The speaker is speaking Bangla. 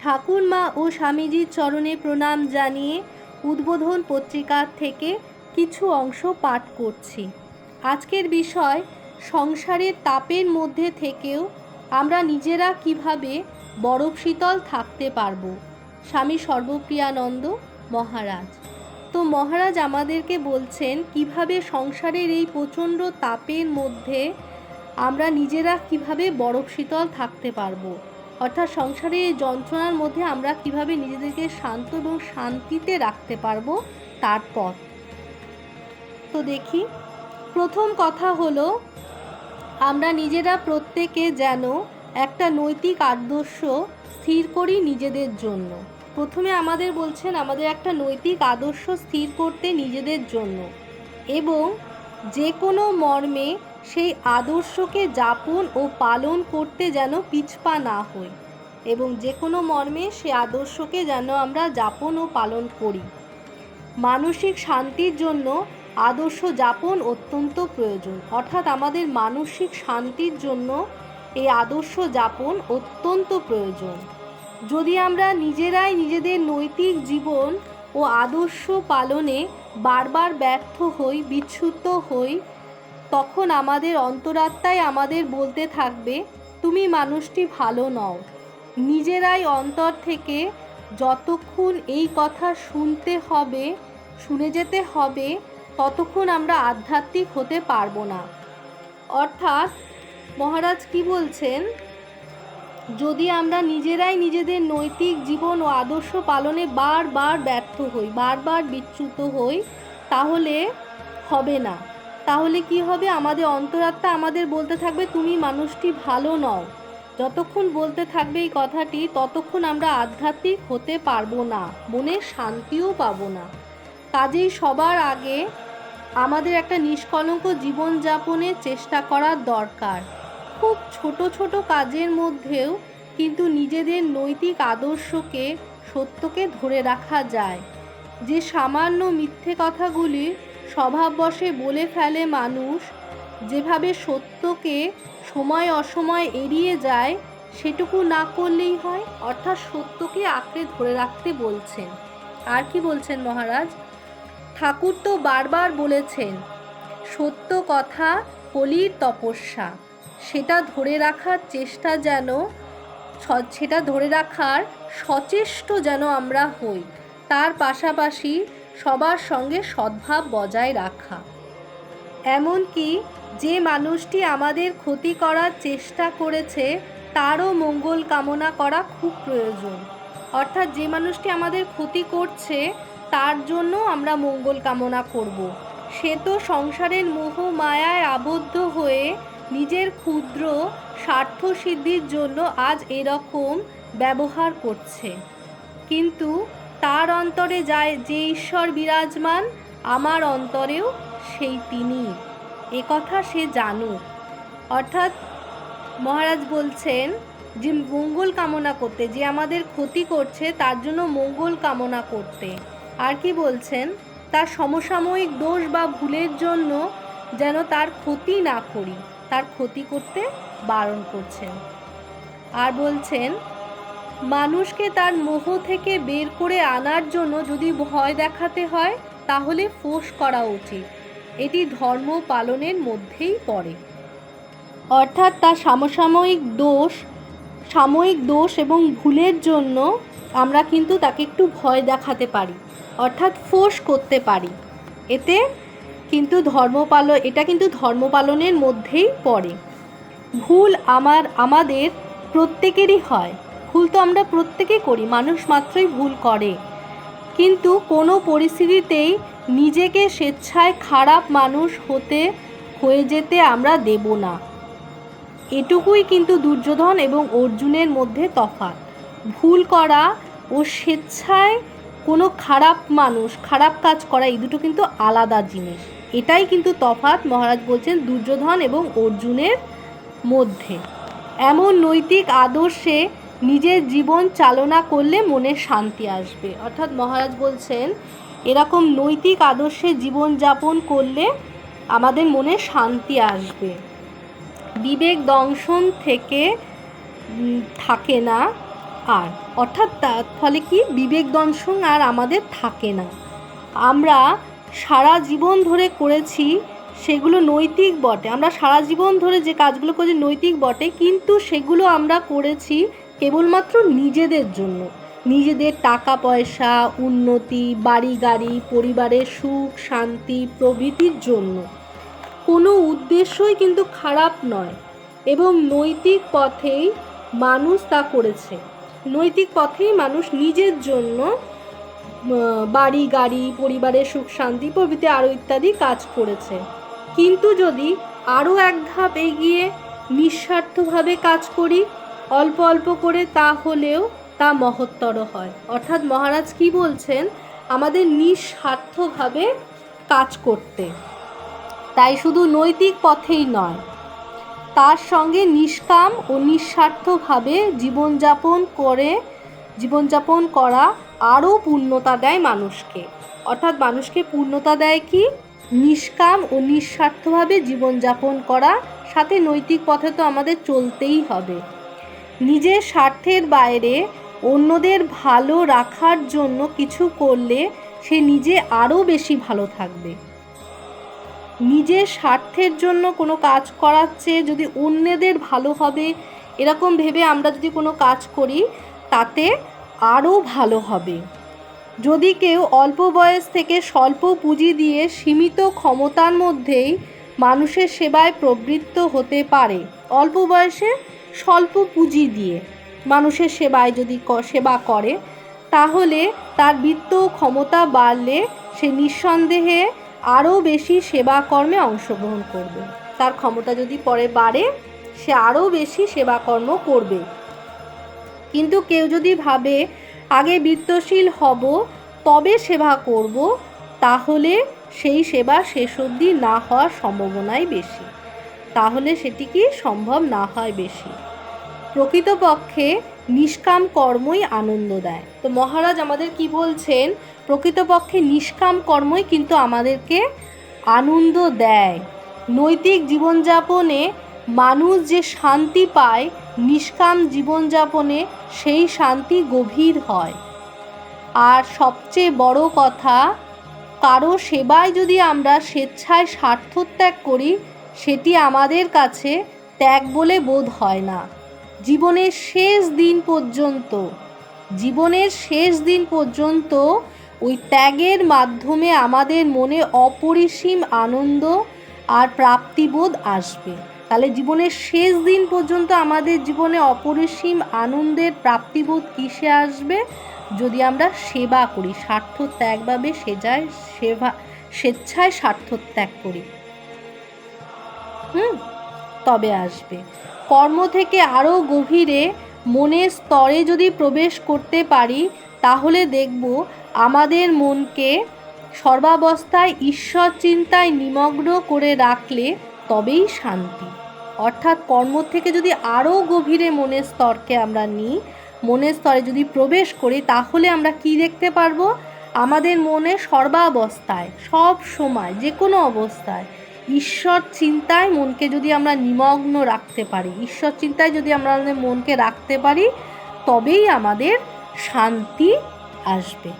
ঠাকুরমা ও স্বামীজির চরণে প্রণাম জানিয়ে উদ্বোধন পত্রিকা থেকে কিছু অংশ পাঠ করছি। আজকের বিষয় সংসারের তাপের মধ্যে থেকেও আমরা নিজেরা কিভাবে বরফ শীতল থাকতে পারবো। স্বামী সর্বপ্রিয়ানন্দ মহারাজ। তো মহারাজ আমাদেরকে বলছেন কিভাবে সংসারের এই প্রচণ্ড তাপের মধ্যে আমরা নিজেরা কিভাবে বরফ শীতল থাকতে পারবো, অর্থাৎ সংসারের এই যন্ত্রণার মধ্যে আমরা কিভাবে নিজেদেরকে শান্ত এবং শান্তিতে রাখতে পারবো তার পথ। তো দেখি, প্রথম কথা হলো আমরা নিজেরা প্রত্যেকে যেন একটা নৈতিক আদর্শ স্থির করি নিজেদের জন্য। প্রথমে আমাদের বলছেন আমাদের একটা নৈতিক আদর্শ স্থির করতে নিজেদের জন্য, এবং যে কোনো মর্মে সেই আদর্শকে যাপন ও পালন করতে যেন পিছপা না হই, এবং যে কোনো মর্মে সেই আদর্শকে যেন আমরা যাপন ও পালন করি। মানসিক শান্তির জন্য আদর্শ যাপন অত্যন্ত প্রয়োজন, অর্থাৎ আমাদের মানসিক শান্তির জন্য এই আদর্শ যাপন অত্যন্ত প্রয়োজন। যদি আমরা নিজেরাই নিজেদের নৈতিক জীবন ও আদর্শ পালনে বারবার ব্যর্থ হই, বিচ্যুত হই, তখন আমাদের অন্তরাত্মাই আমাদের বলতে থাকবে তুমি মানুষটি ভালো নও। নিজেরাই অন্তর থেকে যতক্ষণ এই কথা শুনে যেতে হবে ততক্ষণ আমরা আধ্যাত্মিক হতে পারবো না। অর্থাৎ মহারাজ কি বলছেন, যদি আমরা নিজেরাই নিজেদের নৈতিক জীবন ও আদর্শ পালনে বারবার ব্যর্থ হই, বারবার বিচ্যুত হই, তাহলে হবে না। তাহলে কি হবে, আমাদের অন্তরাত্মা আমাদের বলতে থাকবে তুমি মানুষটি ভালো নও। যতক্ষণ বলতে থাকবে এই কথাটি ততক্ষণ আমরা আধ্যাত্মিক হতে পারবো না, মনে শান্তিও পাবো না। কাজেই সবার আগে আমাদের একটা নিষ্কলঙ্ক জীবনযাপনের চেষ্টা করার দরকার। খুব ছোট ছোট কাজের মধ্যেও কিন্তু নিজেদের নৈতিক আদর্শকে, সত্যকে ধরে রাখা যায়। যে সামান্য মিথ্যে কথাগুলি স্বভাববশে বলে ফেলে মানুষ, যেভাবে সত্যকে সময় অসময় এড়িয়ে যায়, সেটুকু না করলেই হয়। অর্থাৎ সত্যকে আঁকড়ে ধরে রাখতে বলছেন। আর কি বলছেন মহারাজ, ঠাকুর তো বারবার বলেছেন সত্য কথা কলির তপস্যা, সেটা ধরে রাখার সচেষ্ট যেন আমরা হই। তার পাশাপাশি সবার সঙ্গে সদ্ভাব বজায় রাখা। এমনকি যে মানুষটি আমাদের ক্ষতি করার চেষ্টা করেছে তারও মঙ্গল কামনা করা খুব প্রয়োজন। অর্থাৎ যে মানুষটি আমাদের ক্ষতি করছে তার জন্য আমরা মঙ্গল কামনা করব। সে তো সংসারের মোহ মায়ায় আবদ্ধ হয়ে নিজের ক্ষুদ্র স্বার্থ সিদ্ধির জন্য আজ এরকম ব্যবহার করছে, কিন্তু তার অন্তরে যে ঈশ্বর বিরাজমান, আমার অন্তরেও সেই তিনি, এ কথা সে জানুক। অর্থাৎ মহারাজ বলছেন যে মঙ্গল কামনা করতে, যে আমাদের ক্ষতি করছে তার জন্য মঙ্গল কামনা করতে। আর কি বলছেন, তার সমসাময়িক দোষ বা ভুলের জন্য যেন তার ক্ষতি না করি, তার ক্ষতি করতে বারণ করছেন। আর বলছেন মানুষকে তার মোহ থেকে বের করে আনার জন্য যদি ভয় দেখাতে হয় তাহলে ফোঁস করা উচিত, এটি ধর্ম পালনের মধ্যেই পড়ে। অর্থাৎ তার সাময়িক দোষ এবং ভুলের জন্য আমরা কিন্তু তাকে একটু ভয় দেখাতে পারি, অর্থাৎ ফোঁস করতে পারি। এটা কিন্তু ধর্ম পালনের মধ্যেই পড়ে। ভুল আমাদের প্রত্যেকেরই হয়, ভুল তো আমরা প্রত্যেকেই করি, মানুষ মাত্রই ভুল করে। কিন্তু কোনো পরিস্থিতিতেই নিজেকে স্বেচ্ছায় খারাপ মানুষ হয়ে যেতে আমরা দেব না। এটুকুই কিন্তু দুর্যোধন এবং অর্জুনের মধ্যে তফাৎ। ভুল করা ও স্বেচ্ছায় কোনো খারাপ কাজ করা, এই দুটো কিন্তু আলাদা জিনিস। এটাই কিন্তু তফাৎ মহারাজ বলছেন দুর্যোধন এবং অর্জুনের মধ্যে। এমন নৈতিক আদর্শে নিজের জীবন চালনা করলে মনে শান্তি আসবে। অর্থাৎ মহারাজ বলছেন এরকম নৈতিক আদর্শে জীবনযাপন করলে আমাদের মনে শান্তি আসবে। বিবেক দংশন থেকে থাকে না, আর অর্থাৎ তার ফলে কি বিবেক দংশন আর আমাদের থাকে না। আমরা সারা জীবন ধরে করেছি সেগুলো নৈতিক বটে, আমরা সারা জীবন ধরে যে কাজগুলো করেছি নৈতিক বটে, কিন্তু সেগুলো আমরা করেছি কেবলমাত্র নিজেদের জন্য, নিজেদের টাকা পয়সা, উন্নতি, বাড়ি গাড়ি, পরিবারের সুখ শান্তি প্রভৃতির জন্য। কোনো উদ্দেশ্যই কিন্তু খারাপ নয় এবং নৈতিক পথেই মানুষ তা করেছে। নৈতিক পথেই মানুষ নিজের জন্য বাড়ি গাড়ি, পরিবারের সুখ শান্তি প্রভৃতি আরও ইত্যাদি কাজ করেছে। কিন্তু যদি আরও এক ধাপ এগিয়ে নিঃস্বার্থভাবে কাজ করি, অল্প অল্প করে, তাহলেও তা মহত্তর হয়। অর্থাৎ মহারাজ কি বলছেন, আমাদের নিঃস্বার্থভাবে কাজ করতে। তাই শুধু নৈতিক পথেই নয়, তার সঙ্গে নিষ্কাম ও নিঃস্বার্থভাবে জীবনযাপন করা আরও পূর্ণতা দেয় মানুষকে। অর্থাৎ মানুষকে পূর্ণতা দেয় কি, নিষ্কাম ও নিঃস্বার্থভাবে জীবনযাপন করা, সাথে নৈতিক পথে তো আমাদের চলতেই হবে। নিজের স্বার্থের বাইরে অন্যদের ভালো রাখার জন্য কিছু করলে সে নিজে আরও বেশি ভালো থাকবে। নিজের স্বার্থের জন্য কোনো কাজ করার চেয়ে যদি অন্যদের ভালো হবে এরকম ভেবে আমরা যদি কোনো কাজ করি, তাতে আরও ভালো হবে। যদি কেউ অল্প বয়স থেকে স্বল্প পুঁজি দিয়ে সীমিত ক্ষমতার মধ্যেই মানুষের সেবায় প্রবৃত্ত হতে পারে, অল্প বয়সে স্বল্প পুঁজি দিয়ে মানুষের সেবায় যদি সেবা করে, তাহলে তার বিত্ত ক্ষমতা বাড়লে সে নিঃসন্দেহে আরও বেশি সেবা কর্মে অংশগ্রহণ করবে। তার ক্ষমতা যদি পরে বাড়ে, সে আরও বেশি সেবাকর্ম করবে। কিন্তু কেউ যদি ভাবে আগে বিত্তশীল হব তবে সেবা করব, তাহলে সেই সেবা শেষ অবধি না হওয়ার সম্ভাবনাই বেশি, তাহলে সেটি কি সম্ভব না হয় বেশি। প্রকৃতপক্ষে নিষ্কাম কর্মই আনন্দ দেয়। তো মহারাজ আমাদের কি বলছেন, প্রকৃতপক্ষে নিষ্কাম কর্মই কিন্তু আমাদেরকে আনন্দ দেয়। নৈতিক জীবনযাপনে মানুষ যে শান্তি পায়, নিষ্কাম জীবনযাপনে সেই শান্তি গভীর হয়। আর সবচেয়ে বড় কথা, কারো সেবায় যদি আমরা স্বেচ্ছায় স্বার্থত্যাগ করি, সেটি আমাদের কাছে ত্যাগ বলে বোধ হয় না। জীবনের শেষ দিন পর্যন্ত ওই ত্যাগের মাধ্যমে আমাদের মনে অপরিসীম আনন্দ আর প্রাপ্তিবোধ আসবে। তাহলে জীবনের শেষ দিন পর্যন্ত আমাদের জীবনে অপরিসীম আনন্দের প্রাপ্তিবোধ কিসে আসবে, যদি আমরা সেবা করি, স্বার্থত্যাগভাবে স্বেচ্ছায় স্বার্থত্যাগ করি, তবে আসবে। কর্ম থেকে আরও গভীরে মনের স্তরে যদি প্রবেশ করতে পারি, তাহলে দেখব আমাদের মনকে সর্বাবস্থায় ঈশ্বর চিন্তায় নিমগ্ন করে রাখলে তবেই শান্তি। অর্থাৎ কর্ম থেকে যদি আরও গভীরে মনের স্তরকে আমরা নিই, মনের স্তরে যদি প্রবেশ করি, তাহলে আমরা কি দেখতে পারবো, আমাদের মনে সর্বাবস্থায়, সব সময়, যে কোনো অবস্থায় ঈশ্বর চিন্তায় মনকে যদি আমরা নিমগ্ন রাখতে পারি, ঈশ্বর চিন্তায় যদি আমরা আমাদের মনকে রাখতে পারি, তবেই আমাদের শান্তি আসবে।